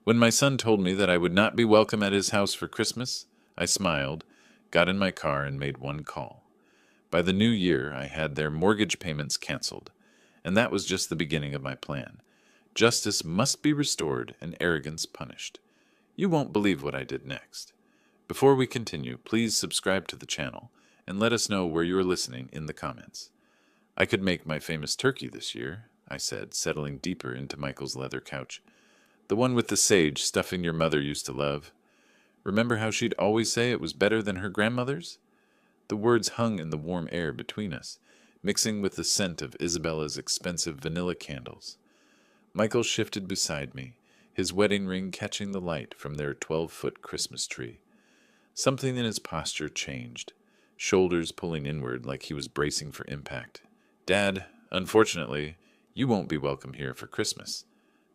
When my son told me that I would not be welcome at his house for Christmas, I smiled, got in my car, and made one call. By the new year, I had their mortgage payments canceled, and that was just the beginning of my plan. Justice must be restored and arrogance punished. You won't believe what I did next. Before we continue, please subscribe to the channel and let us know where you are listening in the comments. I could make my famous turkey this year, I said, settling deeper into Michael's leather couch. The one with the sage stuffing your mother used to love. Remember how she'd always say it was better than her grandmother's? The words hung in the warm air between us, mixing with the scent of Isabella's expensive vanilla candles. Michael shifted beside me, his wedding ring catching the light from their 12-foot Christmas tree. Something in his posture changed, shoulders pulling inward like he was bracing for impact. Dad, unfortunately, you won't be welcome here for Christmas.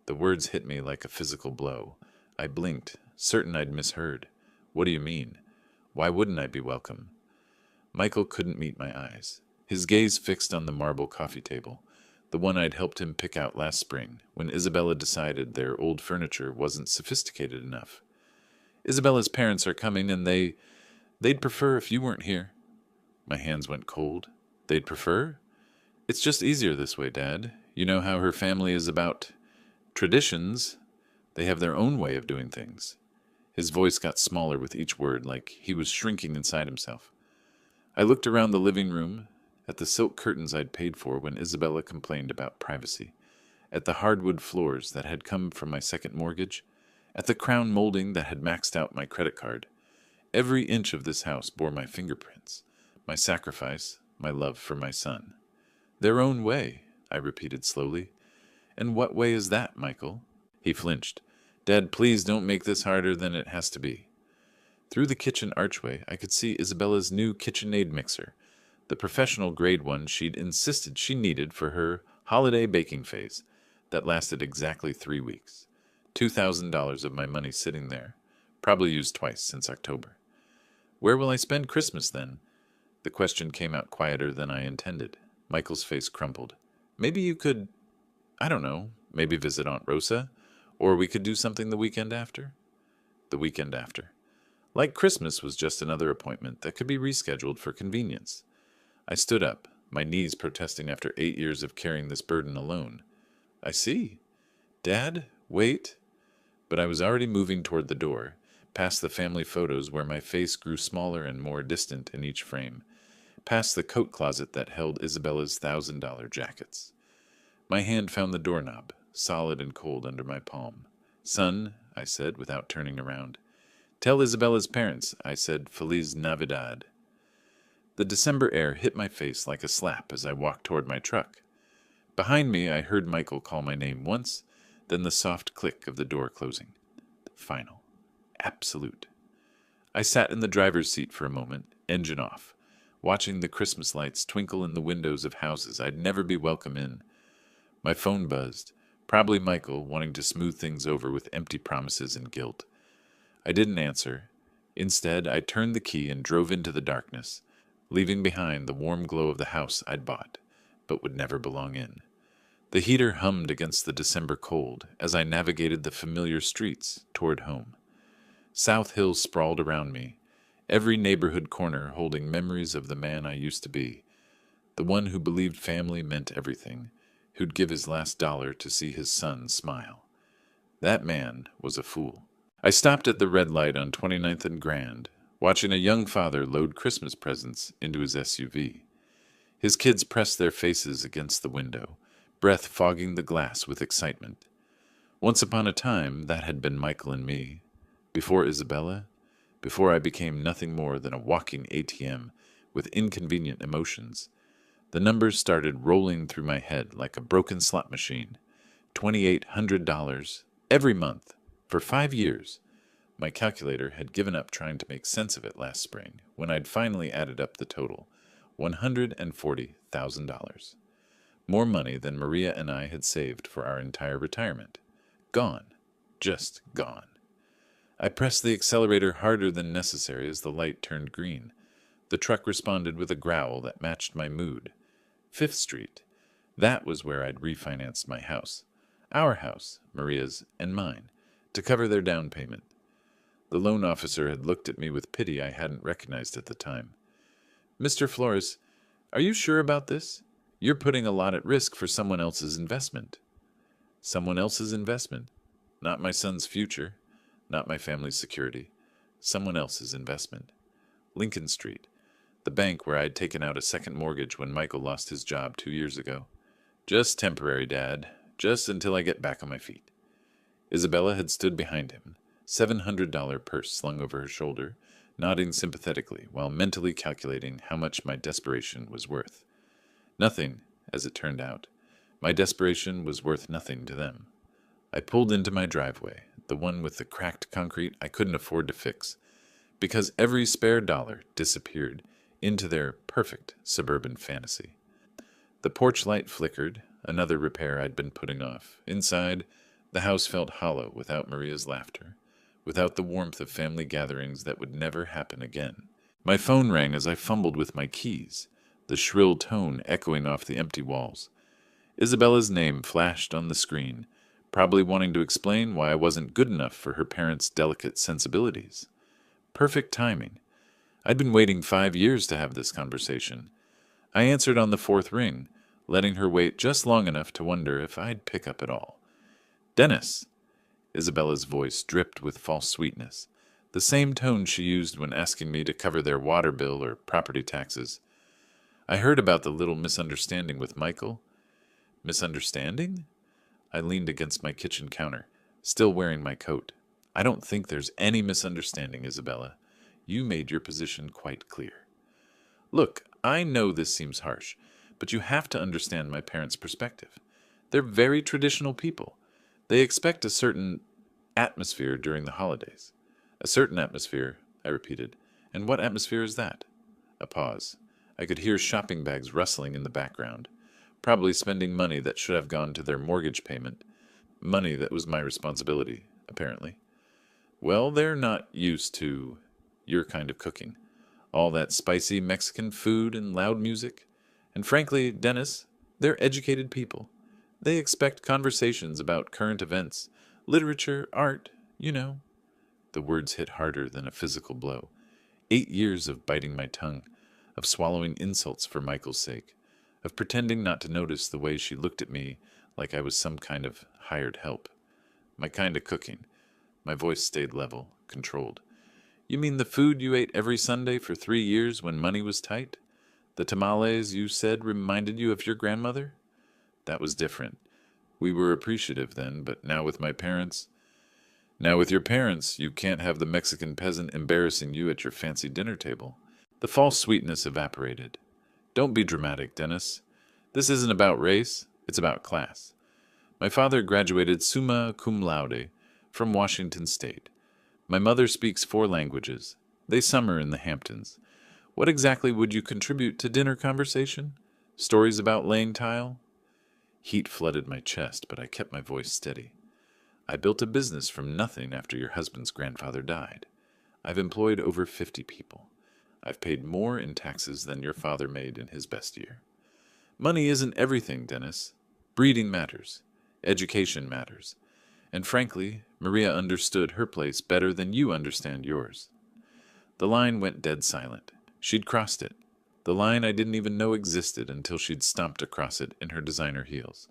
The words hit me like a physical blow. I blinked, certain I'd misheard. What do you mean? Why wouldn't I be welcome? Michael couldn't meet my eyes, his gaze fixed on the marble coffee table, the one I'd helped him pick out last spring when Isabella decided their old furniture wasn't sophisticated enough. Isabella's parents are coming and they'd prefer if you weren't here. My hands went cold. They'd prefer? It's just easier this way, Dad. You know how her family is about traditions. They have their own way of doing things. His voice got smaller with each word, like he was shrinking inside himself. I looked around the living room, at the silk curtains I'd paid for when Isabella complained about privacy, at the hardwood floors that had come from my second mortgage, at the crown molding that had maxed out my credit card. Every inch of this house bore my fingerprints, my sacrifice, my love for my son. Their own way, I repeated slowly. And what way is that, Michael? He flinched. Dad, please don't make this harder than it has to be. Through the kitchen archway, I could see Isabella's new KitchenAid mixer, the professional-grade one she'd insisted she needed for her holiday baking phase that lasted exactly 3 weeks. $2,000 of my money sitting there, probably used twice since October. Where will I spend Christmas, then? The question came out quieter than I intended. Michael's face crumpled. Maybe you could, I don't know, maybe visit Aunt Rosa? Or we could do something the weekend after? The weekend after. Like Christmas was just another appointment that could be rescheduled for convenience. I stood up, my knees protesting after 8 years of carrying this burden alone. I see. Dad, wait. But I was already moving toward the door, past the family photos where my face grew smaller and more distant in each frame, past the coat closet that held Isabella's $1,000 jackets. My hand found the doorknob, solid and cold under my palm. Son, I said without turning around. Tell Isabella's parents, I said, Feliz Navidad. The December air hit my face like a slap as I walked toward my truck. Behind me, I heard Michael call my name once, then the soft click of the door closing. Final. Absolute. I sat in the driver's seat for a moment, engine off, watching the Christmas lights twinkle in the windows of houses I'd never be welcome in. My phone buzzed, probably Michael wanting to smooth things over with empty promises and guilt. I didn't answer. Instead, I turned the key and drove into the darkness, leaving behind the warm glow of the house I'd bought, but would never belong in. The heater hummed against the December cold as I navigated the familiar streets toward home. South Hills sprawled around me, every neighborhood corner holding memories of the man I used to be, the one who believed family meant everything, who'd give his last dollar to see his son smile. That man was a fool. I stopped at the red light on 29th and Grand, watching a young father load Christmas presents into his SUV. His kids pressed their faces against the window, breath fogging the glass with excitement. Once upon a time, that had been Michael and me. Before Isabella, before I became nothing more than a walking ATM with inconvenient emotions, the numbers started rolling through my head like a broken slot machine. $2,800 every month for 5 years. My calculator had given up trying to make sense of it last spring when I'd finally added up the total, $140,000. More money than Maria and I had saved for our entire retirement. Gone. Just gone. I pressed the accelerator harder than necessary as the light turned green. The truck responded with a growl that matched my mood. 5th Street. That was where I'd refinanced my house. Our house, Maria's, and mine. to cover their down payment. The loan officer had looked at me with pity I hadn't recognized at the time. "Mr. Flores, are you sure about this? You're putting a lot at risk for someone else's investment." Someone else's investment? Not my son's future, not my family's security. Someone else's investment. Lincoln Street, the bank where I'd taken out a second mortgage when Michael lost his job 2 years ago. "Just temporary, Dad. Just until I get back on my feet." Isabella had stood behind him, $700 purse slung over her shoulder, nodding sympathetically while mentally calculating how much my desperation was worth. Nothing, as it turned out. My desperation was worth nothing to them. I pulled into my driveway, the one with the cracked concrete I couldn't afford to fix, because every spare dollar disappeared into their perfect suburban fantasy. The porch light flickered, another repair I'd been putting off. Inside, the house felt hollow without Maria's laughter, without the warmth of family gatherings that would never happen again. My phone rang as I fumbled with my keys, the shrill tone echoing off the empty walls. Isabella's name flashed on the screen, probably wanting to explain why I wasn't good enough for her parents' delicate sensibilities. Perfect timing. I'd been waiting 5 years to have this conversation. I answered on the fourth ring, letting her wait just long enough to wonder if I'd pick up at all. "Dennis!" Isabella's voice dripped with false sweetness, the same tone she used when asking me to cover their water bill or property taxes. "I heard about the little misunderstanding with Michael." "Misunderstanding?" I leaned against my kitchen counter, still wearing my coat. "I don't think there's any misunderstanding, Isabella. You made your position quite clear." "Look, I know this seems harsh, but you have to understand my parents' perspective. They're very traditional people. They expect a certain atmosphere during the holidays." "A certain atmosphere," I repeated. "And what atmosphere is that?" A pause. I could hear shopping bags rustling in the background, probably spending money that should have gone to their mortgage payment, money that was my responsibility, apparently. "Well, they're not used to your kind of cooking. All that spicy Mexican food and loud music. And frankly, Dennis, they're educated people. They expect conversations about current events, literature, art, you know." The words hit harder than a physical blow. 8 years of biting my tongue, of swallowing insults for Michael's sake, of pretending not to notice the way she looked at me like I was some kind of hired help. "My kind of cooking." My voice stayed level, controlled. "You mean the food you ate every Sunday for 3 years when money was tight? The tamales you said reminded you of your grandmother?" That was different. We were appreciative then, but now with my parents... "Now with your parents, you can't have the Mexican peasant embarrassing you at your fancy dinner table." The false sweetness evaporated. "Don't be dramatic, Dennis. This isn't about race, it's about class. My father graduated summa cum laude from Washington State. My mother speaks 4 languages. They summer in the Hamptons. What exactly would you contribute to dinner conversation? Stories about laying tile?" Heat flooded my chest, but I kept my voice steady. "I built a business from nothing after your husband's grandfather died. I've employed over 50 people. I've paid more in taxes than your father made in his best year. Money isn't everything, Dennis. Breeding matters. Education matters. And frankly, Maria understood her place better than you understand yours." The line went dead silent. She'd crossed it. The line I didn't even know existed until she'd stomped across it in her designer heels.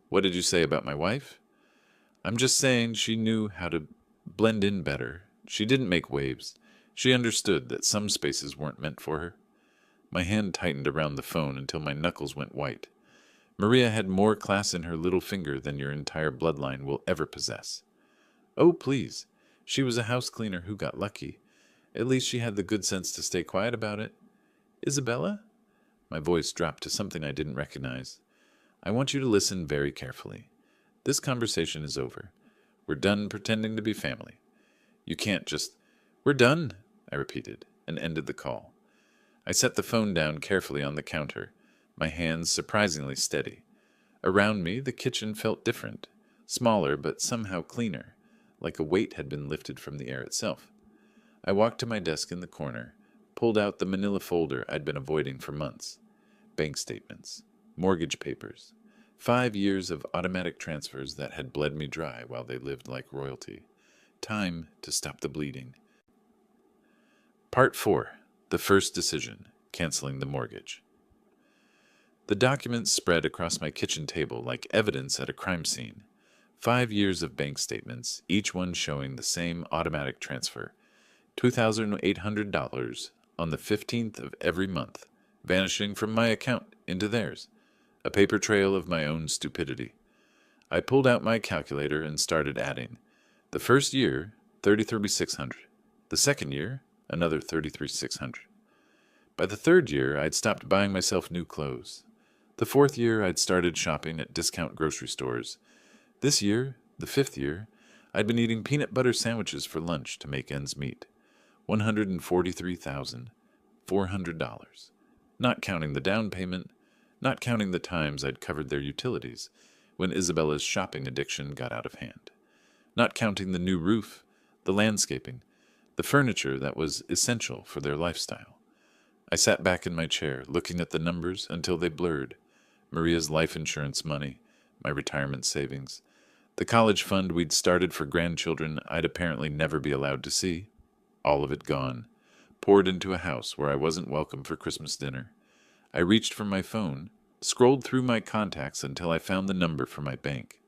"What did you say about my wife?" "I'm just saying she knew how to blend in better. She didn't make waves. She understood that some spaces weren't meant for her." My hand tightened around the phone until my knuckles went white. "Maria had more class in her little finger than your entire bloodline will ever possess." "Oh, please. She was a house cleaner who got lucky. At least she had the good sense to stay quiet about it." "Isabella?" My voice dropped to something I didn't recognize. "I want you to listen very carefully. This conversation is over. We're done pretending to be family. You can't just—" "We're done," I repeated, and ended the call. I set the phone down carefully on the counter, my hands surprisingly steady. Around me, the kitchen felt different, smaller but somehow cleaner, like a weight had been lifted from the air itself. I walked to my desk in the corner, pulled out the manila folder I'd been avoiding for months. Bank statements, mortgage papers, 5 years of automatic transfers that had bled me dry while they lived like royalty. Time to stop the bleeding. Part 4. The first decision, canceling the mortgage. The documents spread across my kitchen table like evidence at a crime scene. 5 years of bank statements, each one showing the same automatic transfer. $2,800 on the 15th of every month, vanishing from my account into theirs. A paper trail of my own stupidity. I pulled out my calculator and started adding. The first year, $33,600. The second year, another $33,600. By the third year, I'd stopped buying myself new clothes. The fourth year, I'd started shopping at discount grocery stores. This year, the fifth year, I'd been eating peanut butter sandwiches for lunch to make ends meet. $143,400. Not counting the down payment, not counting the times I'd covered their utilities when Isabella's shopping addiction got out of hand. Not counting the new roof, the landscaping, the furniture that was essential for their lifestyle. I sat back in my chair, looking at the numbers until they blurred. Maria's life insurance money, my retirement savings, the college fund we'd started for grandchildren I'd apparently never be allowed to see. All of it gone, poured into a house where I wasn't welcome for Christmas dinner. I reached for my phone, scrolled through my contacts until I found the number for my bank.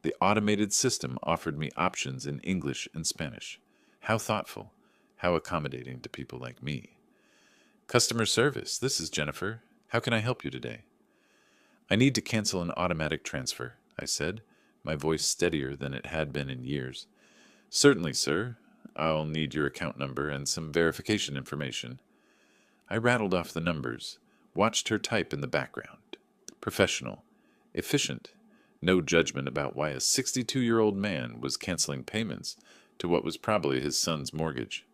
The automated system offered me options in English and Spanish. How thoughtful, how accommodating to people like me. Customer service, this is Jennifer. How can I help you today? I need to cancel an automatic transfer, I said, my voice steadier than it had been in years. Certainly, sir. I'll need your account number and some verification information. I rattled off the numbers, watched her type in the background. Professional, efficient, no judgment about why a 62-year-old man was canceling payments to what was probably his son's mortgage.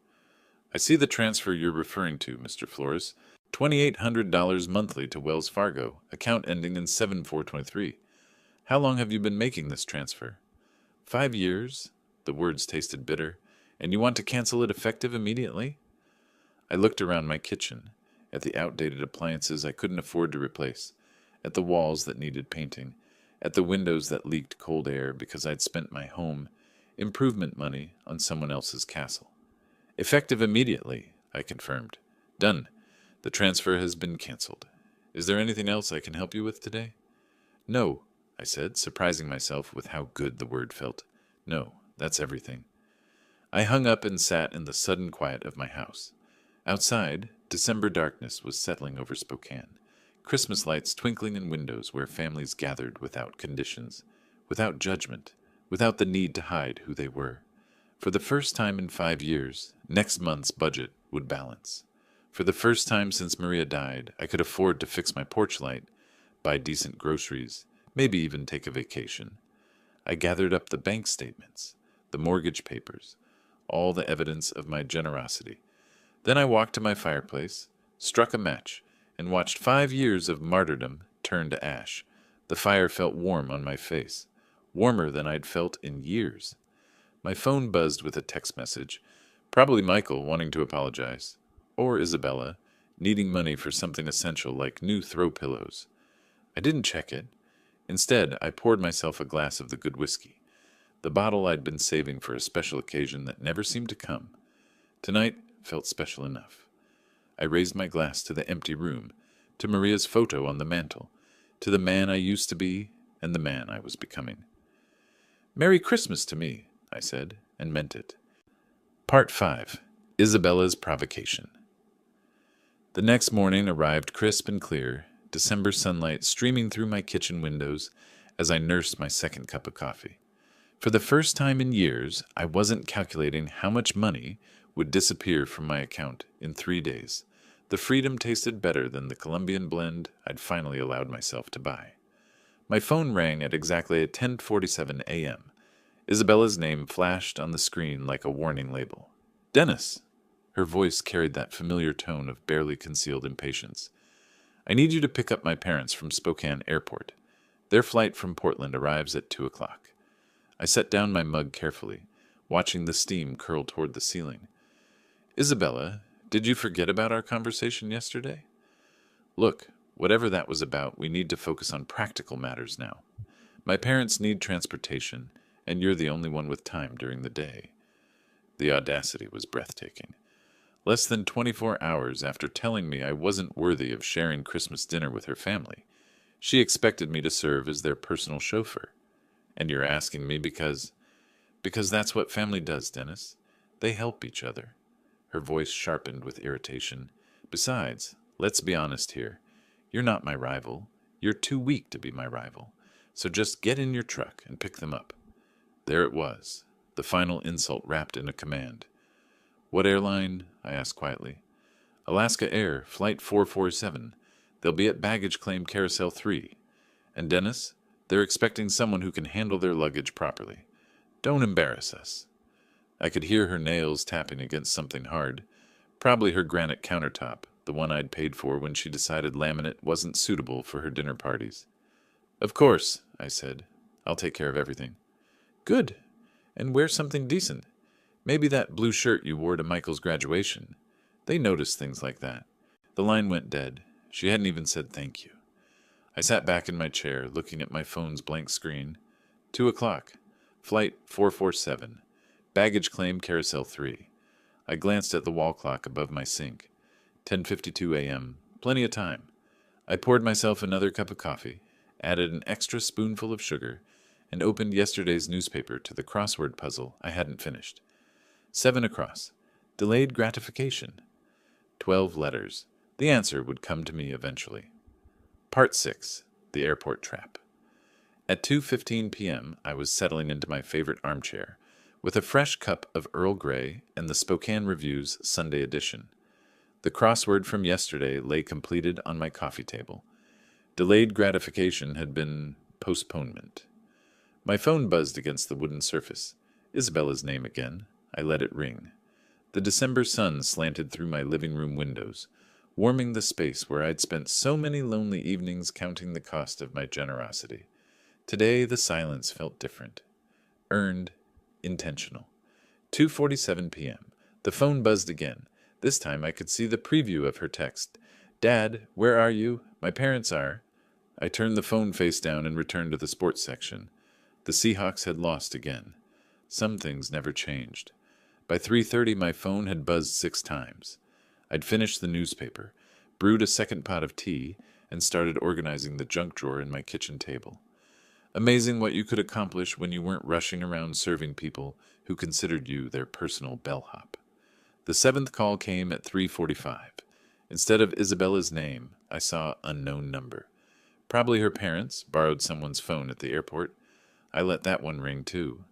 I see the transfer you're referring to, Mr. Flores. $2,800 monthly to Wells Fargo, account ending in 7423. How long have you been making this transfer? 5 years. The words tasted bitter. And you want to cancel it effective immediately? I looked around my kitchen, at the outdated appliances I couldn't afford to replace, at the walls that needed painting, at the windows that leaked cold air because I'd spent my home improvement money on someone else's castle. Effective immediately, I confirmed. Done. The transfer has been canceled. Is there anything else I can help you with today? No, I said, surprising myself with how good the word felt. No, that's everything. I hung up and sat in the sudden quiet of my house. Outside, December darkness was settling over Spokane, Christmas lights twinkling in windows where families gathered without conditions, without judgment, without the need to hide who they were. For the first time in 5 years, next month's budget would balance. For the first time since Maria died, I could afford to fix my porch light, buy decent groceries, maybe even take a vacation. I gathered up the bank statements, the mortgage papers, all the evidence of my generosity. Then I walked to my fireplace, struck a match, and watched 5 years of martyrdom turn to ash. The fire felt warm on my face, warmer than I'd felt in years. My phone buzzed with a text message, probably Michael wanting to apologize, or Isabella, needing money for something essential like new throw pillows. I didn't check it. Instead, I poured myself a glass of the good whiskey, the bottle I'd been saving for a special occasion that never seemed to come. Tonight felt special enough. I raised my glass to the empty room, to Maria's photo on the mantel, to the man I used to be and the man I was becoming. Merry Christmas to me, I said, and meant it. Part 5. Isabella's Provocation. The next morning arrived crisp and clear, December sunlight streaming through my kitchen windows as I nursed my second cup of coffee. For the first time in years, I wasn't calculating how much money would disappear from my account in 3 days. The freedom tasted better than the Colombian blend I'd finally allowed myself to buy. My phone rang at exactly 10:47 a.m. Isabella's name flashed on the screen like a warning label. Dennis! Her voice carried that familiar tone of barely concealed impatience. I need you to pick up my parents from Spokane Airport. Their flight from Portland arrives at 2 o'clock. I set down my mug carefully, watching the steam curl toward the ceiling. Isabella, did you forget about our conversation yesterday? Look, whatever that was about, we need to focus on practical matters now. My parents need transportation, and you're the only one with time during the day. The audacity was breathtaking. Less than 24 hours after telling me I wasn't worthy of sharing Christmas dinner with her family, she expected me to serve as their personal chauffeur. And you're asking me because that's what family does, Dennis. They help each other. Her voice sharpened with irritation. Besides, let's be honest here. You're not my rival. You're too weak to be my rival. So just get in your truck and pick them up. There it was, the final insult wrapped in a command. What airline? I asked quietly. Alaska Air, Flight 447. They'll be at baggage claim Carousel 3. And Dennis, they're expecting someone who can handle their luggage properly. Don't embarrass us. I could hear her nails tapping against something hard. Probably her granite countertop, the one I'd paid for when she decided laminate wasn't suitable for her dinner parties. Of course, I said. I'll take care of everything. Good. And wear something decent. Maybe that blue shirt you wore to Michael's graduation. They notice things like that. The line went dead. She hadn't even said thank you. I sat back in my chair, looking at my phone's blank screen. 2:00. Flight 447. Baggage claim Carousel 3. I glanced at the wall clock above my sink. 10:52 a.m. Plenty of time. I poured myself another cup of coffee, added an extra spoonful of sugar, and opened yesterday's newspaper to the crossword puzzle I hadn't finished. 7 across. Delayed gratification. 12 letters. The answer would come to me eventually. Part 6. The Airport Trap. At 2:15 p.m., I was settling into my favorite armchair, with a fresh cup of Earl Grey and the Spokane Review's Sunday edition. The crossword from yesterday lay completed on my coffee table. Delayed gratification had been postponement. My phone buzzed against the wooden surface. Isabella's name again. I let it ring. The December sun slanted through my living room windows, warming the space where I'd spent so many lonely evenings counting the cost of my generosity. Today the silence felt different. Earned, intentional. 2:47 p.m. The phone buzzed again. This time I could see the preview of her text. Dad, where are you? My parents are. I turned the phone face down and returned to the sports section. The Seahawks had lost again. Some things never changed. By 3:30 my phone had buzzed 6 times. I'd finished the newspaper, brewed a second pot of tea, and started organizing the junk drawer in my kitchen table. Amazing what you could accomplish when you weren't rushing around serving people who considered you their personal bellhop. The 7th call came at 3:45. Instead of Isabella's name, I saw unknown number. Probably her parents borrowed someone's phone at the airport. I let that one ring too.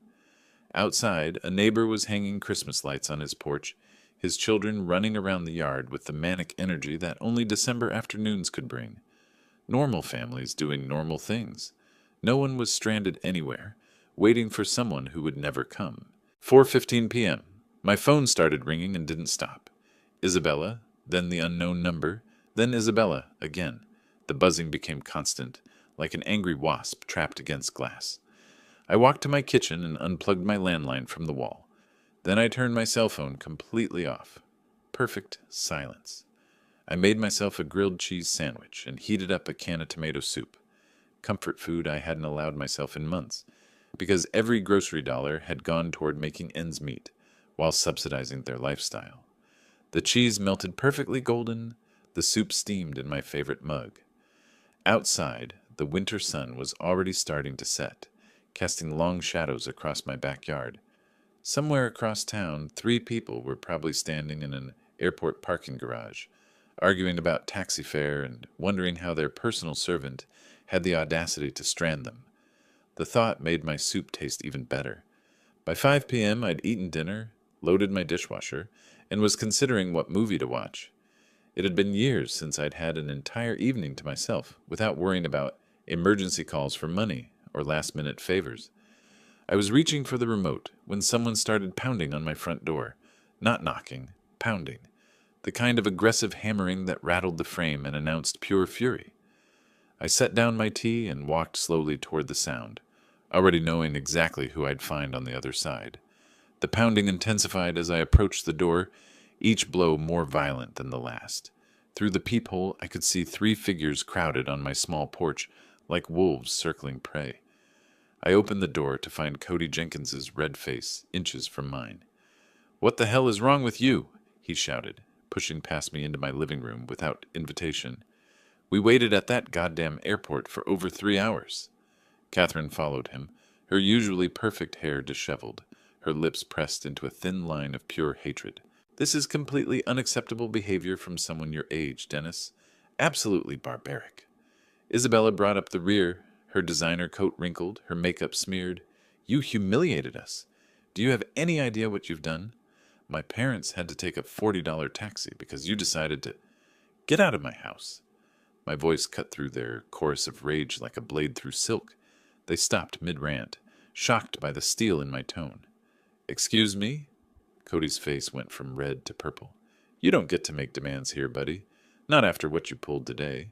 Outside, a neighbor was hanging Christmas lights on his porch, his children running around the yard with the manic energy that only December afternoons could bring. Normal families doing normal things. No one was stranded anywhere, waiting for someone who would never come. 4:15 p.m. My phone started ringing and didn't stop. Isabella, then the unknown number, then Isabella again. The buzzing became constant, like an angry wasp trapped against glass. I walked to my kitchen and unplugged my landline from the wall. Then I turned my cell phone completely off. Perfect silence. I made myself a grilled cheese sandwich and heated up a can of tomato soup. Comfort food I hadn't allowed myself in months, because every grocery dollar had gone toward making ends meet, while subsidizing their lifestyle. The cheese melted perfectly golden, the soup steamed in my favorite mug. Outside, the winter sun was already starting to set, casting long shadows across my backyard. Somewhere across town, 3 people were probably standing in an airport parking garage, arguing about taxi fare and wondering how their personal servant had the audacity to strand them. The thought made my soup taste even better. By 5 p.m., I'd eaten dinner, loaded my dishwasher, and was considering what movie to watch. It had been years since I'd had an entire evening to myself without worrying about emergency calls for money or last-minute favors. I was reaching for the remote when someone started pounding on my front door. Not knocking, pounding. The kind of aggressive hammering that rattled the frame and announced pure fury. I set down my tea and walked slowly toward the sound, already knowing exactly who I'd find on the other side. The pounding intensified as I approached the door, each blow more violent than the last. Through the peephole, I could see 3 figures crowded on my small porch, like wolves circling prey. I opened the door to find Cody Jenkins's red face inches from mine. "What the hell is wrong with you?" he shouted, pushing past me into my living room without invitation. "We waited at that goddamn airport for over 3 hours." Catherine followed him, her usually perfect hair disheveled, her lips pressed into a thin line of pure hatred. "This is completely unacceptable behavior from someone your age, Dennis. Absolutely barbaric." Isabella brought up the rear, her designer coat wrinkled, her makeup smeared. "You humiliated us. Do you have any idea what you've done? My parents had to take a $40 taxi because you decided to get out of my house." My voice cut through their chorus of rage like a blade through silk. They stopped mid-rant, shocked by the steel in my tone. "Excuse me?" Cody's face went from red to purple. "You don't get to make demands here, buddy. Not after what you pulled today."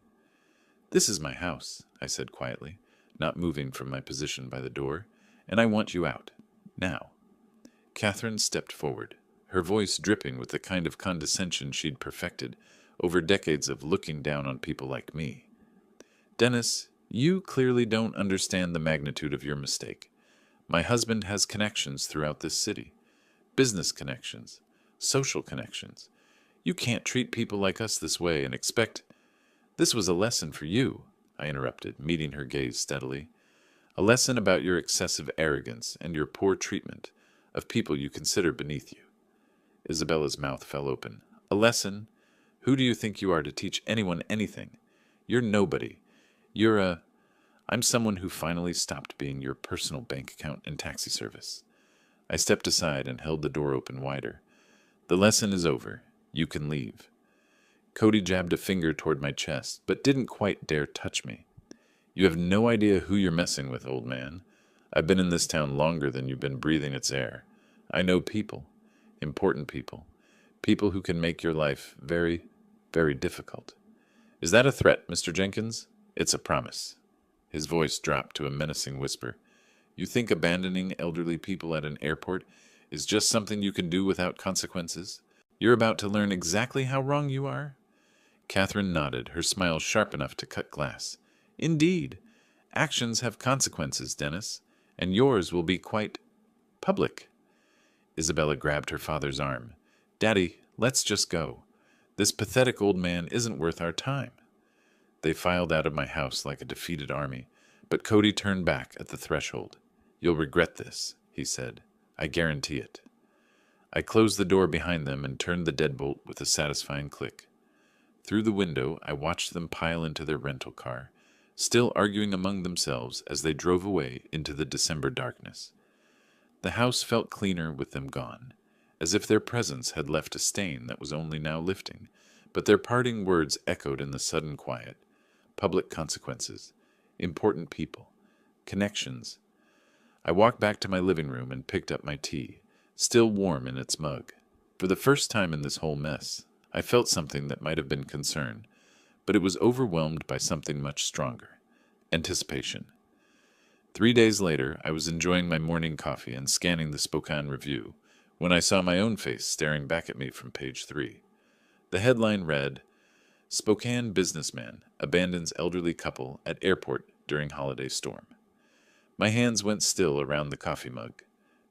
"This is my house," I said quietly, not moving from my position by the door, "and I want you out. Now." Catherine stepped forward, her voice dripping with the kind of condescension she'd perfected over decades of looking down on people like me. "Dennis, you clearly don't understand the magnitude of your mistake. My husband has connections throughout this city. Business connections, social connections. You can't treat people like us this way and expect—" "This was a lesson for you," I interrupted, meeting her gaze steadily. "A lesson about your excessive arrogance and your poor treatment of people you consider beneath you." Isabella's mouth fell open. "A lesson? Who do you think you are to teach anyone anything? You're nobody. I'm someone who finally stopped being your personal bank account and taxi service." I stepped aside and held the door open wider. "The lesson is over. You can leave." Cody jabbed a finger toward my chest, but didn't quite dare touch me. "You have no idea who you're messing with, old man. I've been in this town longer than you've been breathing its air. I know people, important people, people who can make your life very, very difficult." "Is that a threat, Mr. Jenkins?" "It's a promise." His voice dropped to a menacing whisper. "You think abandoning elderly people at an airport is just something you can do without consequences? You're about to learn exactly how wrong you are?" Catherine nodded, her smile sharp enough to cut glass. "Indeed. Actions have consequences, Dennis, and yours will be quite public." Isabella grabbed her father's arm. "Daddy, let's just go. This pathetic old man isn't worth our time." They filed out of my house like a defeated army, but Cody turned back at the threshold. "You'll regret this," he said. "I guarantee it." I closed the door behind them and turned the deadbolt with a satisfying click. Through the window, I watched them pile into their rental car, still arguing among themselves as they drove away into the December darkness. The house felt cleaner with them gone, as if their presence had left a stain that was only now lifting, but their parting words echoed in the sudden quiet. Public consequences, important people, connections. I walked back to my living room and picked up my tea, still warm in its mug. For the first time in this whole mess, I felt something that might have been concern, but it was overwhelmed by something much stronger: anticipation. 3 days later, I was enjoying my morning coffee and scanning the Spokane Review when I saw my own face staring back at me from page 3. The headline read, "Spokane Businessman Abandons Elderly Couple at Airport During Holiday Storm." My hands went still around the coffee mug.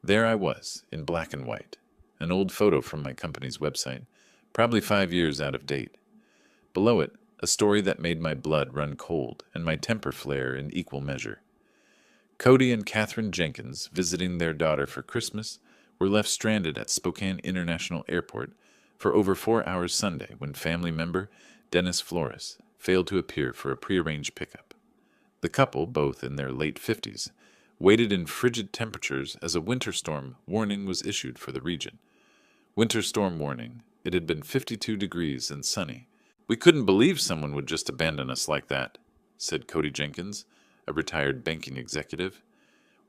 There I was, in black and white, an old photo from my company's website, probably 5 years out of date. Below it, a story that made my blood run cold and my temper flare in equal measure. Cody and Catherine Jenkins, visiting their daughter for Christmas, were left stranded at Spokane International Airport for over 4 hours Sunday when family member Dennis Flores failed to appear for a prearranged pickup. The couple, both in their late 50s, waited in frigid temperatures as a winter storm warning was issued for the region. Winter storm warning. It had been 52 degrees and sunny. "We couldn't believe someone would just abandon us like that," said Cody Jenkins, a retired banking executive.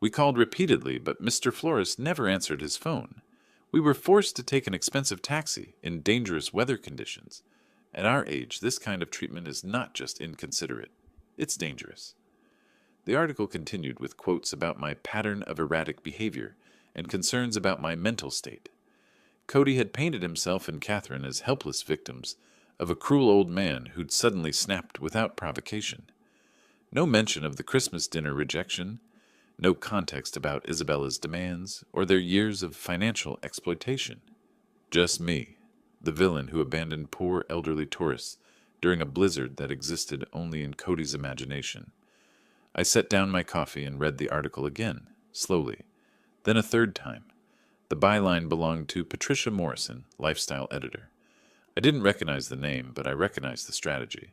"We called repeatedly, but Mr. Flores never answered his phone. We were forced to take an expensive taxi in dangerous weather conditions. At our age, this kind of treatment is not just inconsiderate. It's dangerous." The article continued with quotes about my pattern of erratic behavior and concerns about my mental state. Cody had painted himself and Catherine as helpless victims of a cruel old man who'd suddenly snapped without provocation. No mention of the Christmas dinner rejection, no context about Isabella's demands or their years of financial exploitation. Just me, the villain who abandoned poor elderly tourists during a blizzard that existed only in Cody's imagination. I set down my coffee and read the article again, slowly, then a third time. The byline belonged to Patricia Morrison, lifestyle editor. I didn't recognize the name, but I recognized the strategy.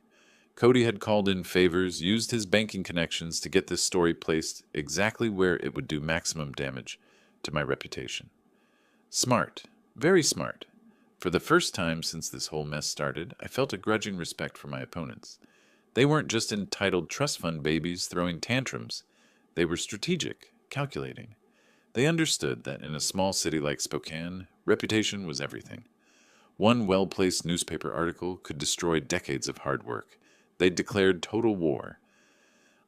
Cody had called in favors, used his banking connections to get this story placed exactly where it would do maximum damage to my reputation. Smart, very smart. For the first time since this whole mess started, I felt a grudging respect for my opponents. They weren't just entitled trust fund babies throwing tantrums. They were strategic, calculating. They understood that in a small city like Spokane, reputation was everything. One well-placed newspaper article could destroy decades of hard work. They declared total war.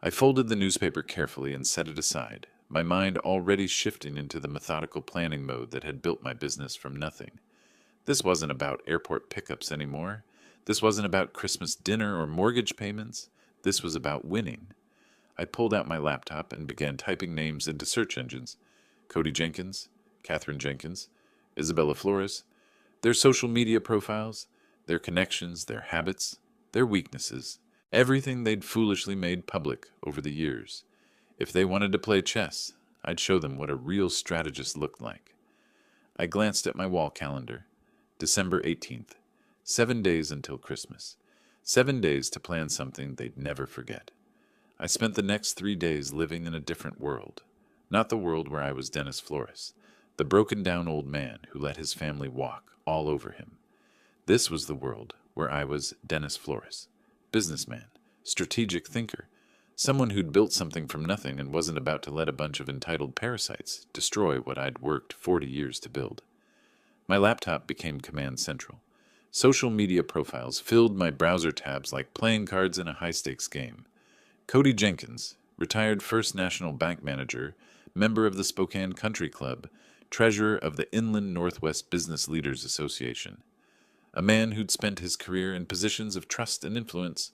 I folded the newspaper carefully and set it aside, my mind already shifting into the methodical planning mode that had built my business from nothing. This wasn't about airport pickups anymore. This wasn't about Christmas dinner or mortgage payments. This was about winning. I pulled out my laptop and began typing names into search engines. Cody Jenkins, Catherine Jenkins, Isabella Flores, their social media profiles, their connections, their habits, their weaknesses, everything they'd foolishly made public over the years. If they wanted to play chess, I'd show them what a real strategist looked like. I glanced at my wall calendar. December 18th. 7 days until Christmas. 7 days to plan something they'd never forget. I spent the next 3 days living in a different world. Not the world where I was Dennis Flores, the broken-down old man who let his family walk all over him. This was the world where I was Dennis Flores, businessman, strategic thinker, someone who'd built something from nothing and wasn't about to let a bunch of entitled parasites destroy what I'd worked 40 years to build. My laptop became command central. Social media profiles filled my browser tabs like playing cards in a high-stakes game. Cody Jenkins, retired First National Bank manager, member of the Spokane Country Club, treasurer of the Inland Northwest Business Leaders Association. A man who'd spent his career in positions of trust and influence,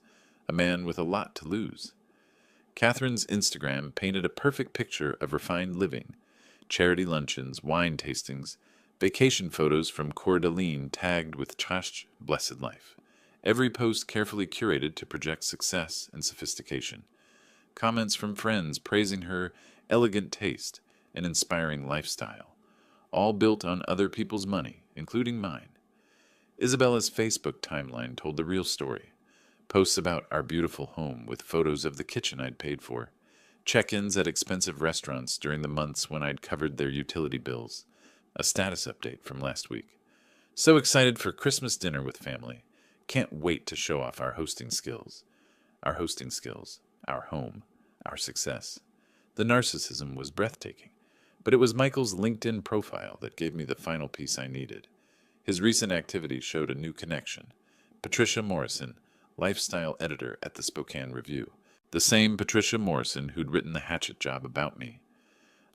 a man with a lot to lose. Catherine's Instagram painted a perfect picture of refined living, charity luncheons, wine tastings, vacation photos from Coeur d'Alene tagged with Chash Blessed Life. Every post carefully curated to project success and sophistication. Comments from friends praising her elegant taste and inspiring lifestyle, all built on other people's money, including mine. Isabella's Facebook timeline told the real story. Posts about our beautiful home with photos of the kitchen I'd paid for. Check-ins at expensive restaurants during the months when I'd covered their utility bills. A status update from last week. So excited for Christmas dinner with family. Can't wait to show off our hosting skills. Our hosting skills. Our home. Our success. The narcissism was breathtaking. But it was Michael's LinkedIn profile that gave me the final piece I needed. His recent activity showed a new connection. Patricia Morrison, lifestyle editor at the Spokane Review. The same Patricia Morrison who'd written the hatchet job about me.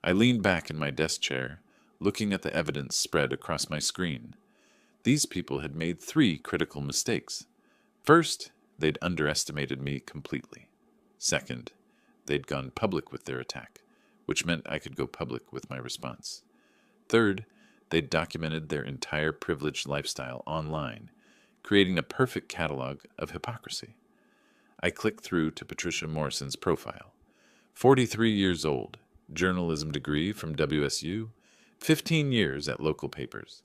I leaned back in my desk chair, looking at the evidence spread across my screen. These people had made 3 critical mistakes. First, they'd underestimated me completely. Second, they'd gone public with their attack, which meant I could go public with my response. Third, they'd documented their entire privileged lifestyle online, creating a perfect catalog of hypocrisy. I clicked through to Patricia Morrison's profile. 43 years old, journalism degree from WSU, 15 years at local papers.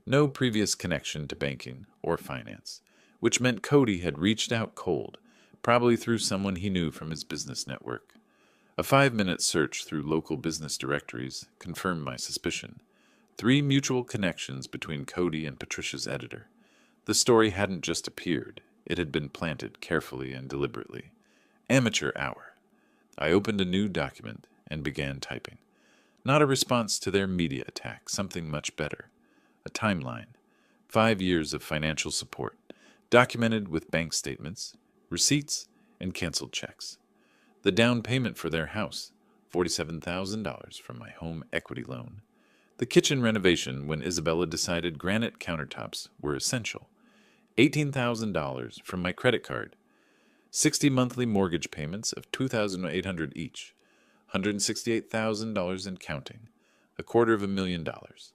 No previous connection to banking or finance, which meant Cody had reached out cold, probably through someone he knew from his business network. A 5-minute search through local business directories confirmed my suspicion. 3 mutual connections between Cody and Patricia's editor. The story hadn't just appeared, it had been planted carefully and deliberately. Amateur hour. I opened a new document and began typing. Not a response to their media attack, something much better. A timeline. 5 years of financial support, documented with bank statements, receipts, and canceled checks. The down payment for their house, $47,000 from my home equity loan. The kitchen renovation when Isabella decided granite countertops were essential. $18,000 from my credit card. 60 monthly mortgage payments of $2,800 each. $168,000 and counting, $250,000.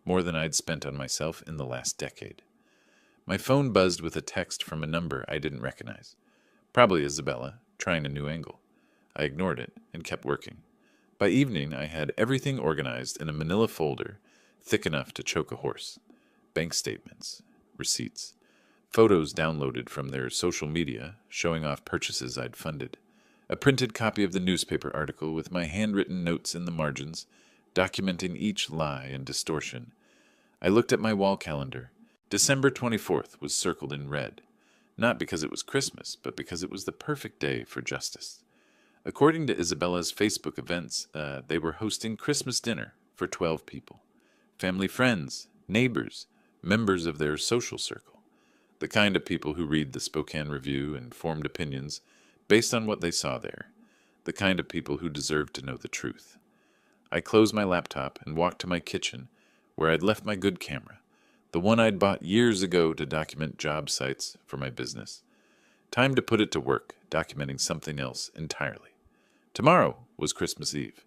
more than I'd spent on myself in the last decade. My phone buzzed with a text from a number I didn't recognize. Probably Isabella, trying a new angle. I ignored it and kept working. By evening, I had everything organized in a manila folder thick enough to choke a horse. Bank statements, receipts, photos downloaded from their social media showing off purchases I'd funded, a printed copy of the newspaper article with my handwritten notes in the margins, documenting each lie and distortion. I looked at my wall calendar. December 24th was circled in red, not because it was Christmas, but because it was the perfect day for justice. According to Isabella's Facebook events, they were hosting Christmas dinner for 12 people. Family friends, neighbors, members of their social circle. The kind of people who read the Spokane Review and formed opinions based on what they saw there. The kind of people who deserved to know the truth. I closed my laptop and walked to my kitchen, where I'd left my good camera, the one I'd bought years ago to document job sites for my business. Time to put it to work, documenting something else entirely. Tomorrow was Christmas Eve.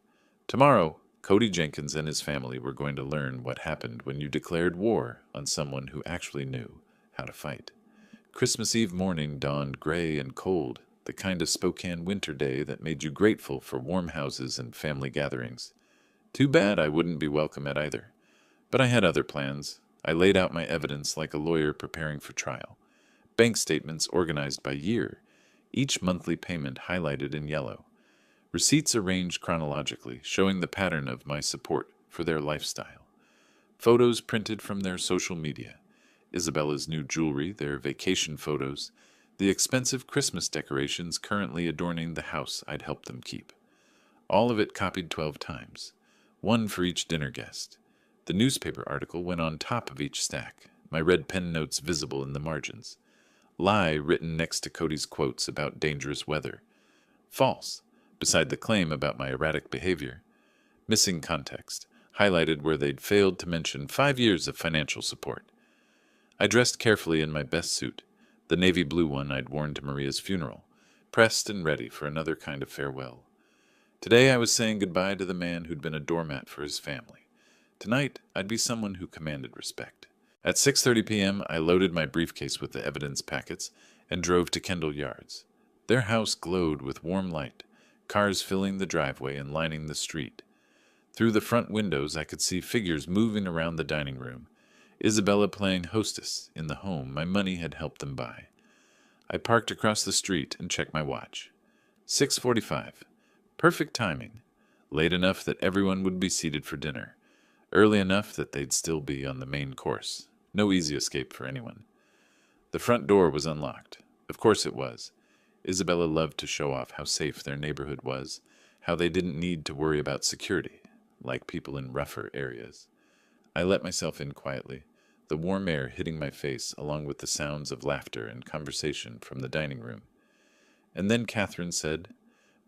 Tomorrow, Cody Jenkins and his family were going to learn what happened when you declared war on someone who actually knew how to fight. Christmas Eve morning dawned gray and cold, the kind of Spokane winter day that made you grateful for warm houses and family gatherings. Too bad I wouldn't be welcome at either. But I had other plans. I laid out my evidence like a lawyer preparing for trial. Bank statements organized by year, each monthly payment highlighted in yellow. Receipts arranged chronologically, showing the pattern of my support for their lifestyle. Photos printed from their social media. Isabella's new jewelry, their vacation photos, the expensive Christmas decorations currently adorning the house I'd helped them keep. All of it copied 12 times, one for each dinner guest. The newspaper article went on top of each stack, my red pen notes visible in the margins. Lie written next to Cody's quotes about dangerous weather. False, beside the claim about my erratic behavior. Missing context, highlighted where they'd failed to mention 5 years of financial support. I dressed carefully in my best suit, the navy blue one I'd worn to Maria's funeral, pressed and ready for another kind of farewell. Today I was saying goodbye to the man who'd been a doormat for his family. Tonight I'd be someone who commanded respect. At 6:30 p.m., I loaded my briefcase with the evidence packets and drove to Kendall Yards. Their house glowed with warm light, cars filling the driveway and lining the street. Through the front windows I could see figures moving around the dining room, Isabella playing hostess in the home my money had helped them buy. I parked across the street and checked my watch. 6:45. Perfect timing. Late enough that everyone would be seated for dinner. Early enough that they'd still be on the main course. No easy escape for anyone. The front door was unlocked. Of course it was. Isabella loved to show off how safe their neighborhood was, how they didn't need to worry about security, like people in rougher areas. I let myself in quietly, the warm air hitting my face along with the sounds of laughter and conversation from the dining room. And then Catherine said,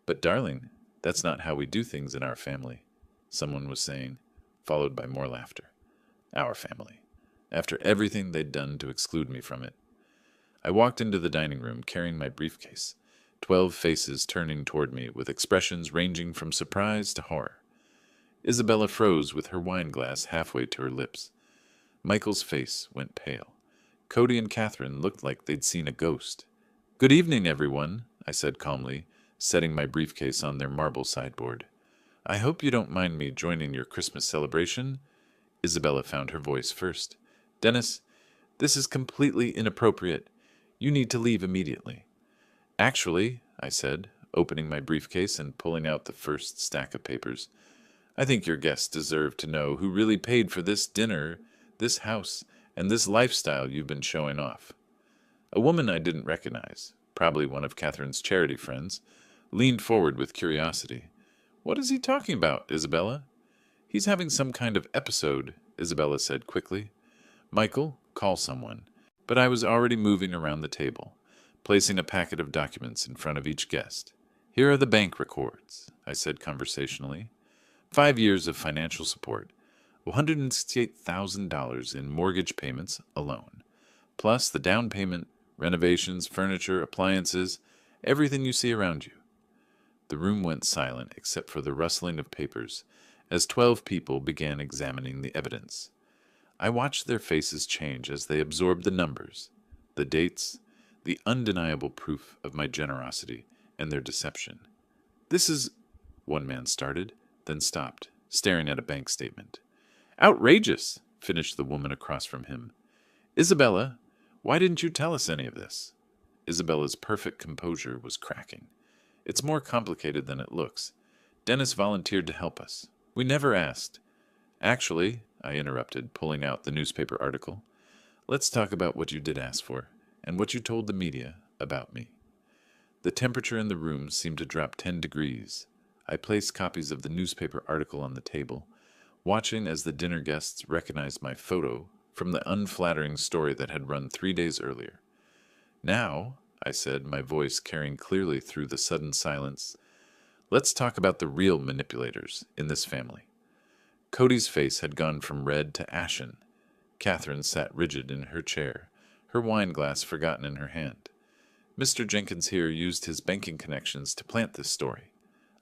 "But darling, that's not how we do things in our family," someone was saying, followed by more laughter. Our family. After everything they'd done to exclude me from it. I walked into the dining room carrying my briefcase, 12 faces turning toward me with expressions ranging from surprise to horror. Isabella froze with her wine glass halfway to her lips. Michael's face went pale. Cody and Catherine looked like they'd seen a ghost. "Good evening, everyone," I said calmly, setting my briefcase on their marble sideboard. "I hope you don't mind me joining your Christmas celebration." Isabella found her voice first. "Dennis, this is completely inappropriate. You need to leave immediately." "Actually," I said, opening my briefcase and pulling out the first stack of papers, "I think your guests deserve to know who really paid for this dinner, this house, and this lifestyle you've been showing off." A woman I didn't recognize, probably one of Catherine's charity friends, leaned forward with curiosity. "What is he talking about, Isabella?" "He's having some kind of episode," Isabella said quickly. "Michael, call someone." But I was already moving around the table, placing a packet of documents in front of each guest. "Here are the bank records," I said conversationally. 5 years of financial support, $168,000 in mortgage payments alone, plus the down payment, renovations, furniture, appliances, everything you see around you. The room went silent except for the rustling of papers as 12 people began examining the evidence. I watched their faces change as they absorbed the numbers, the dates, the undeniable proof of my generosity and their deception. This is, one man started, then stopped, staring at a bank statement. Outrageous, finished the woman across from him. Isabella, why didn't you tell us any of this? Isabella's perfect composure was cracking. It's more complicated than it looks. Dennis volunteered to help us. We never asked. Actually, I interrupted, pulling out the newspaper article. Let's talk about what you did ask for, and what you told the media about me. The temperature in the room seemed to drop 10 degrees. I placed copies of the newspaper article on the table, watching as the dinner guests recognized my photo from the unflattering story that had run 3 days earlier. Now, I said, my voice carrying clearly through the sudden silence, let's talk about the real manipulators in this family. Cody's face had gone from red to ashen. Catherine sat rigid in her chair, her wine glass forgotten in her hand. Mr. Jenkins here used his banking connections to plant this story.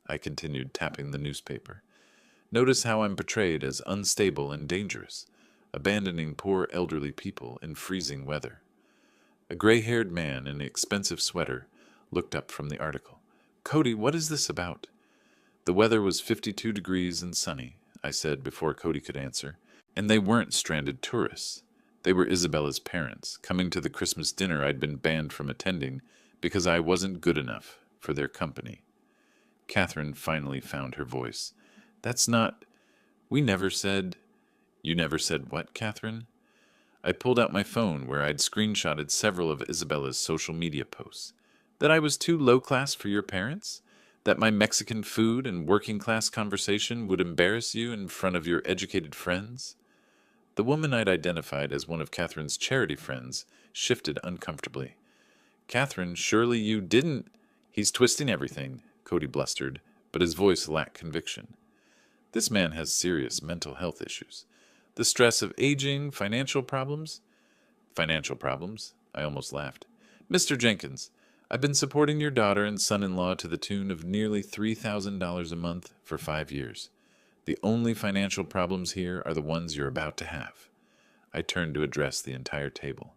I continued, tapping the newspaper. Notice how I'm portrayed as unstable and dangerous, abandoning poor elderly people in freezing weather. A gray-haired man in an expensive sweater looked up from the article. Cody, what is this about? The weather was 52 degrees and sunny, I said before Cody could answer, and they weren't stranded tourists. They were Isabella's parents, coming to the Christmas dinner I'd been banned from attending because I wasn't good enough for their company. Catherine finally found her voice. That's not... We never said... You never said what, Catherine? I pulled out my phone where I'd screenshotted several of Isabella's social media posts. That I was too low-class for your parents? That my Mexican food and working-class conversation would embarrass you in front of your educated friends? The woman I'd identified as one of Catherine's charity friends shifted uncomfortably. Catherine, surely you didn't... He's twisting everything, Cody blustered, but his voice lacked conviction. This man has serious mental health issues. The stress of aging, financial problems? Financial problems? I almost laughed. Mr. Jenkins, I've been supporting your daughter and son-in-law to the tune of nearly $3,000 a month for 5 years. The only financial problems here are the ones you're about to have. I turned to address the entire table.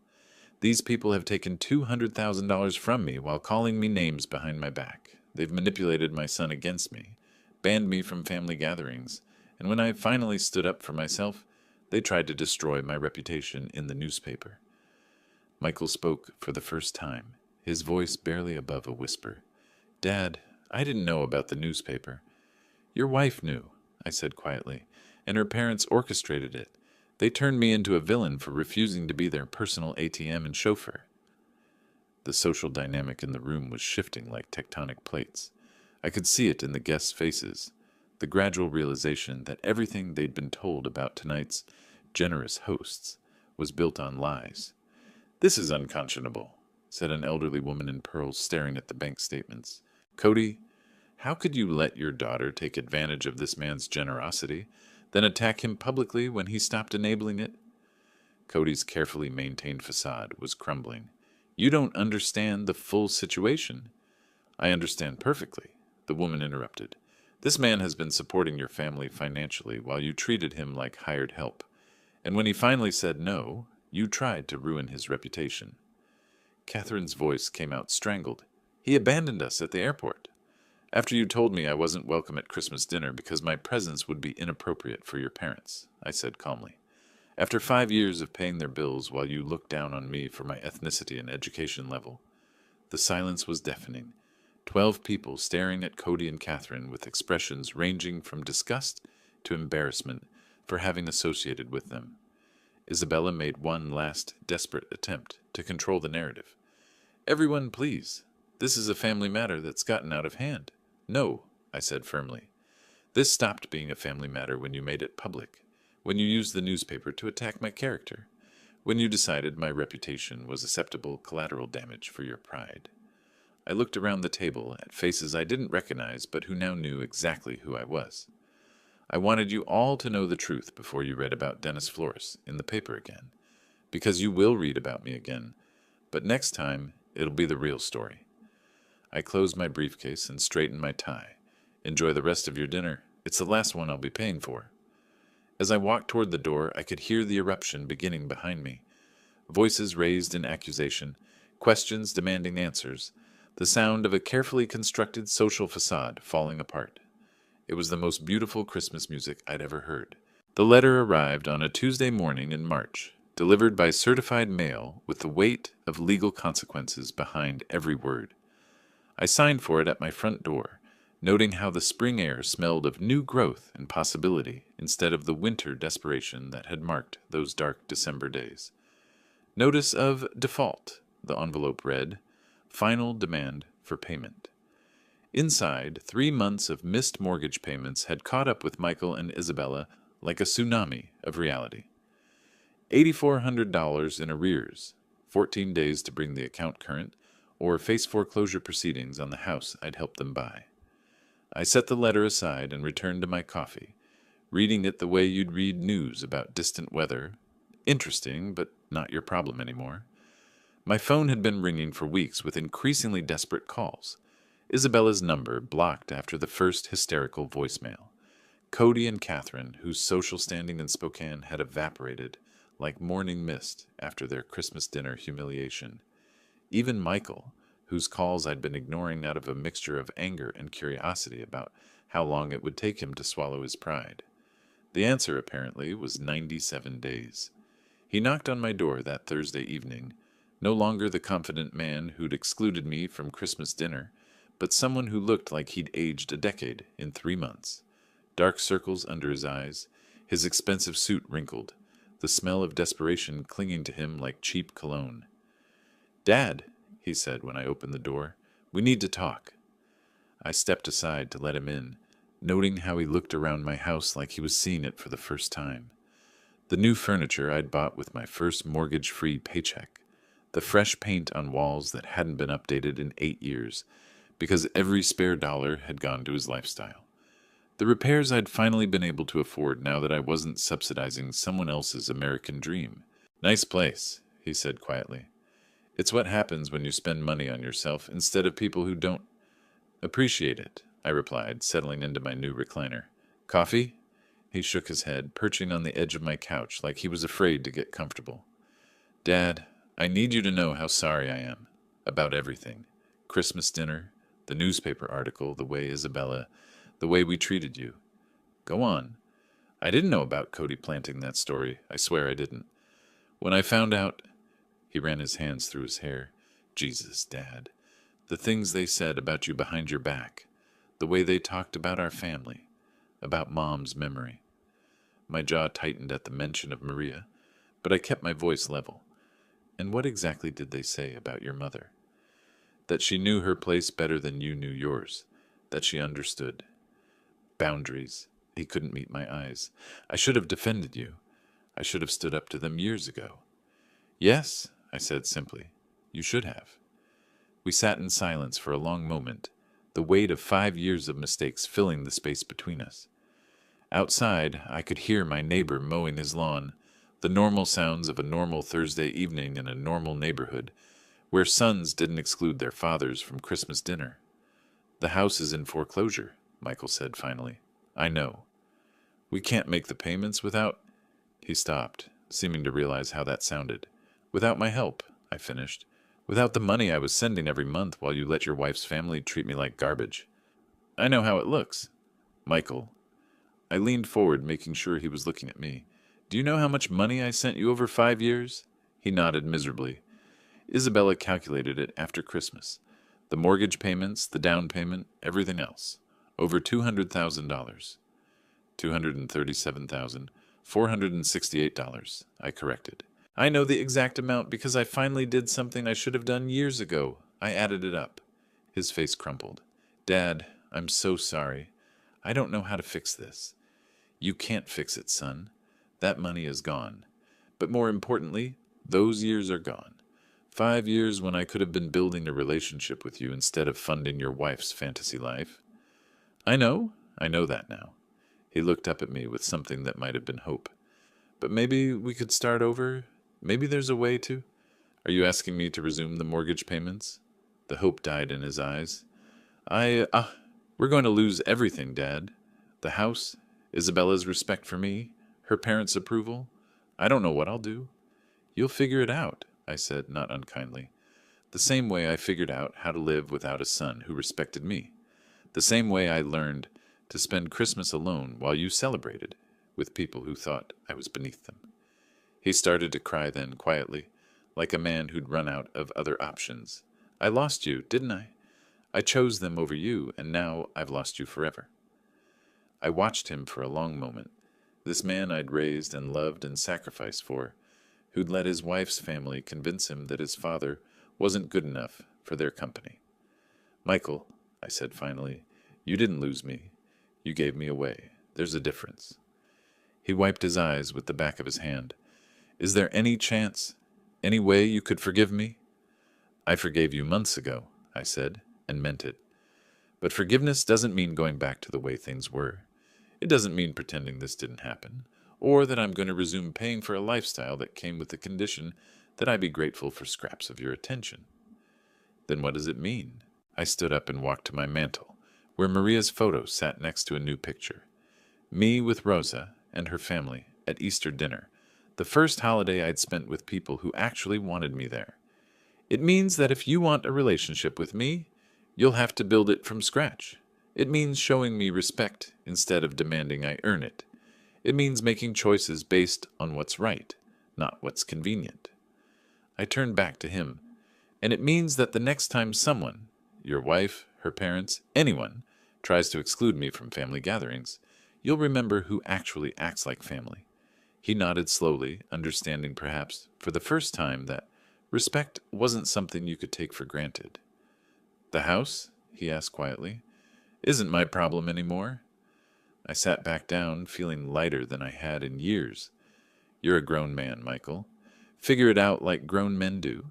These people have taken $200,000 from me while calling me names behind my back. They've manipulated my son against me, banned me from family gatherings, and when I finally stood up for myself, they tried to destroy my reputation in the newspaper. Michael spoke for the first time, his voice barely above a whisper. Dad, I didn't know about the newspaper. Your wife knew, I said quietly, and her parents orchestrated it. They turned me into a villain for refusing to be their personal ATM and chauffeur. The social dynamic in the room was shifting like tectonic plates. I could see it in the guests' faces, the gradual realization that everything they'd been told about tonight's generous hosts was built on lies. This is unconscionable, said an elderly woman in pearls staring at the bank statements. Cody, how could you let your daughter take advantage of this man's generosity, then attack him publicly when he stopped enabling it? Cody's carefully maintained facade was crumbling. You don't understand the full situation. I understand perfectly, the woman interrupted. This man has been supporting your family financially while you treated him like hired help. And when he finally said no, you tried to ruin his reputation. Catherine's voice came out strangled. He abandoned us at the airport. After you told me I wasn't welcome at Christmas dinner because my presence would be inappropriate for your parents, I said calmly. After 5 years of paying their bills while you looked down on me for my ethnicity and education level. The silence was deafening. 12 people staring at Cody and Catherine with expressions ranging from disgust to embarrassment for having associated with them. Isabella made one last desperate attempt to control the narrative. Everyone, please. This is a family matter that's gotten out of hand. No, I said firmly. This stopped being a family matter when you made it public, when you used the newspaper to attack my character, when you decided my reputation was acceptable collateral damage for your pride. I looked around the table at faces I didn't recognize but who now knew exactly who I was. I wanted you all to know the truth before you read about Dennis Flores in the paper again, because you will read about me again, but next time it'll be the real story. I closed my briefcase and straightened my tie. Enjoy the rest of your dinner. It's the last one I'll be paying for. As I walked toward the door, I could hear the eruption beginning behind me. Voices raised in accusation, questions demanding answers, the sound of a carefully constructed social facade falling apart. It was the most beautiful Christmas music I'd ever heard. The letter arrived on a Tuesday morning in March, delivered by certified mail with the weight of legal consequences behind every word. I signed for it at my front door, noting how the spring air smelled of new growth and possibility instead of the winter desperation that had marked those dark December days. Notice of default, the envelope read, final demand for payment. Inside, 3 months of missed mortgage payments had caught up with Michael and Isabella like a tsunami of reality. $8,400 in arrears, 14 days to bring the account current, or face foreclosure proceedings on the house I'd helped them buy. I set the letter aside and returned to my coffee, reading it the way you'd read news about distant weather. Interesting, but not your problem anymore. My phone had been ringing for weeks with increasingly desperate calls. Isabella's number blocked after the first hysterical voicemail. Cody and Catherine, whose social standing in Spokane had evaporated like morning mist after their Christmas dinner humiliation. Even Michael, whose calls I'd been ignoring out of a mixture of anger and curiosity about how long it would take him to swallow his pride. The answer, apparently, was 97 days. He knocked on my door that Thursday evening, no longer the confident man who'd excluded me from Christmas dinner, but someone who looked like he'd aged a decade in 3 months. Dark circles under his eyes, his expensive suit wrinkled, the smell of desperation clinging to him like cheap cologne. "Dad," he said when I opened the door, "we need to talk." I stepped aside to let him in, noting how he looked around my house like he was seeing it for the first time. The new furniture I'd bought with my first mortgage-free paycheck, the fresh paint on walls that hadn't been updated in 8 years, because every spare dollar had gone to his lifestyle. The repairs I'd finally been able to afford now that I wasn't subsidizing someone else's American dream. "Nice place," he said quietly. "It's what happens when you spend money on yourself instead of people who don't appreciate it," I replied, settling into my new recliner. "Coffee?" He shook his head, perching on the edge of my couch like he was afraid to get comfortable. "Dad, I need you to know how sorry I am. About everything. Christmas dinner, the newspaper article, the way Isabella, the way we treated you." "Go on." "I didn't know about Cody planting that story. I swear I didn't. When I found out—" He ran his hands through his hair. "Jesus, Dad. The things they said about you behind your back. The way they talked about our family. About Mom's memory." My jaw tightened at the mention of Maria, but I kept my voice level. "And what exactly did they say about your mother?" "That she knew her place better than you knew yours. That she understood. Boundaries." He couldn't meet my eyes. "I should have defended you. I should have stood up to them years ago." "Yes," I said simply. "You should have." We sat in silence for a long moment, the weight of 5 years of mistakes filling the space between us. Outside, I could hear my neighbor mowing his lawn, the normal sounds of a normal Thursday evening in a normal neighborhood, where sons didn't exclude their fathers from Christmas dinner. "The house is in foreclosure," Michael said finally. "I know. We can't make the payments without—" He stopped, seeming to realize how that sounded. "Without my help," I finished. "Without the money I was sending every month while you let your wife's family treat me like garbage. I know how it looks." "Michael." I leaned forward, making sure he was looking at me. "Do you know how much money I sent you over 5 years?" He nodded miserably. Isabella calculated it after Christmas. The mortgage payments, the down payment, everything else. Over $200,000. $237,468, I corrected. "I know the exact amount because I finally did something I should have done years ago. I added it up." His face crumpled. "Dad, I'm so sorry. I don't know how to fix this." "You can't fix it, son. That money is gone. But more importantly, those years are gone. 5 years when I could have been building a relationship with you instead of funding your wife's fantasy life." I know that now." He looked up at me with something that might have been hope. "But maybe we could start over. Maybe there's a way to—" "Are you asking me to resume the mortgage payments?" The hope died in his eyes. We're going to lose everything, Dad. The house, Isabella's respect for me, Her parents' approval? I don't know what I'll do. You'll figure it out, I said, not unkindly. The same way I figured out how to live without a son who respected me. The same way I learned to spend Christmas alone while you celebrated with people who thought I was beneath them. He started to cry then, quietly, like a man who'd run out of other options. I lost you, didn't I? I chose them over you, and now I've lost you forever. I watched him for a long moment, this man I'd raised and loved and sacrificed for, who'd let his wife's family convince him that his father wasn't good enough for their company. Michael, I said finally, you didn't lose me. You gave me away. There's a difference. He wiped his eyes with the back of his hand. Is there any chance, any way you could forgive me? I forgave you months ago, I said, and meant it. But forgiveness doesn't mean going back to the way things were. It doesn't mean pretending this didn't happen, or that I'm going to resume paying for a lifestyle that came with the condition that I be grateful for scraps of your attention. Then what does it mean? I stood up and walked to my mantel, where Maria's photo sat next to a new picture. Me with Rosa and her family at Easter dinner, the first holiday I'd spent with people who actually wanted me there. It means that if you want a relationship with me, you'll have to build it from scratch. It means showing me respect instead of demanding I earn it. It means making choices based on what's right, not what's convenient. I turned back to him, and it means that the next time someone, your wife, her parents, anyone, tries to exclude me from family gatherings, you'll remember who actually acts like family. He nodded slowly, understanding perhaps for the first time that respect wasn't something you could take for granted. The house, he asked quietly, isn't my problem anymore. I sat back down, feeling lighter than I had in years. You're a grown man, Michael. Figure it out like grown men do.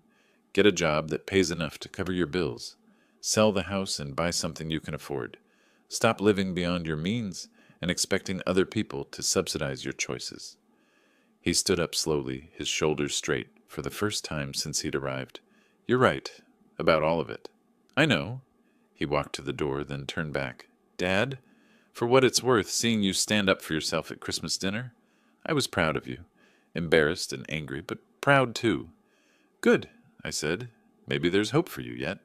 Get a job that pays enough to cover your bills. Sell the house and buy something you can afford. Stop living beyond your means and expecting other people to subsidize your choices. He stood up slowly, his shoulders straight, for the first time since he'd arrived. You're right, about all of it. I know. He walked to the door, then turned back. Dad, for what it's worth, seeing you stand up for yourself at Christmas dinner, I was proud of you. Embarrassed and angry, but proud too. Good, I said. Maybe there's hope for you yet.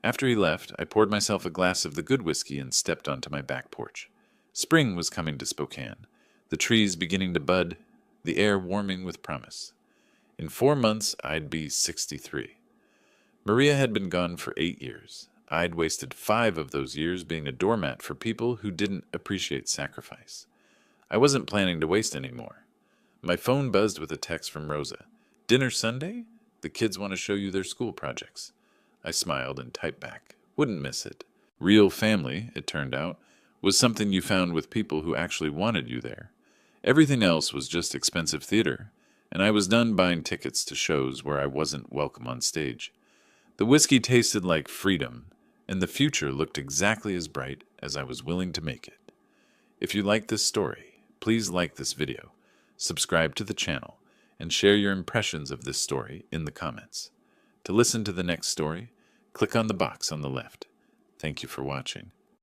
After he left, I poured myself a glass of the good whiskey and stepped onto my back porch. Spring was coming to Spokane, the trees beginning to bud, the air warming with promise. In 4 months, I'd be 63. Maria had been gone for 8 years. I'd wasted 5 of those years being a doormat for people who didn't appreciate sacrifice. I wasn't planning to waste any more. My phone buzzed with a text from Rosa. Dinner Sunday? The kids want to show you their school projects. I smiled and typed back. Wouldn't miss it. Real family, it turned out, was something you found with people who actually wanted you there. Everything else was just expensive theater, and I was done buying tickets to shows where I wasn't welcome on stage. The whiskey tasted like freedom, and the future looked exactly as bright as I was willing to make it. If you like this story, please like this video, subscribe to the channel, and share your impressions of this story in the comments. To listen to the next story, click on the box on the left. Thank you for watching.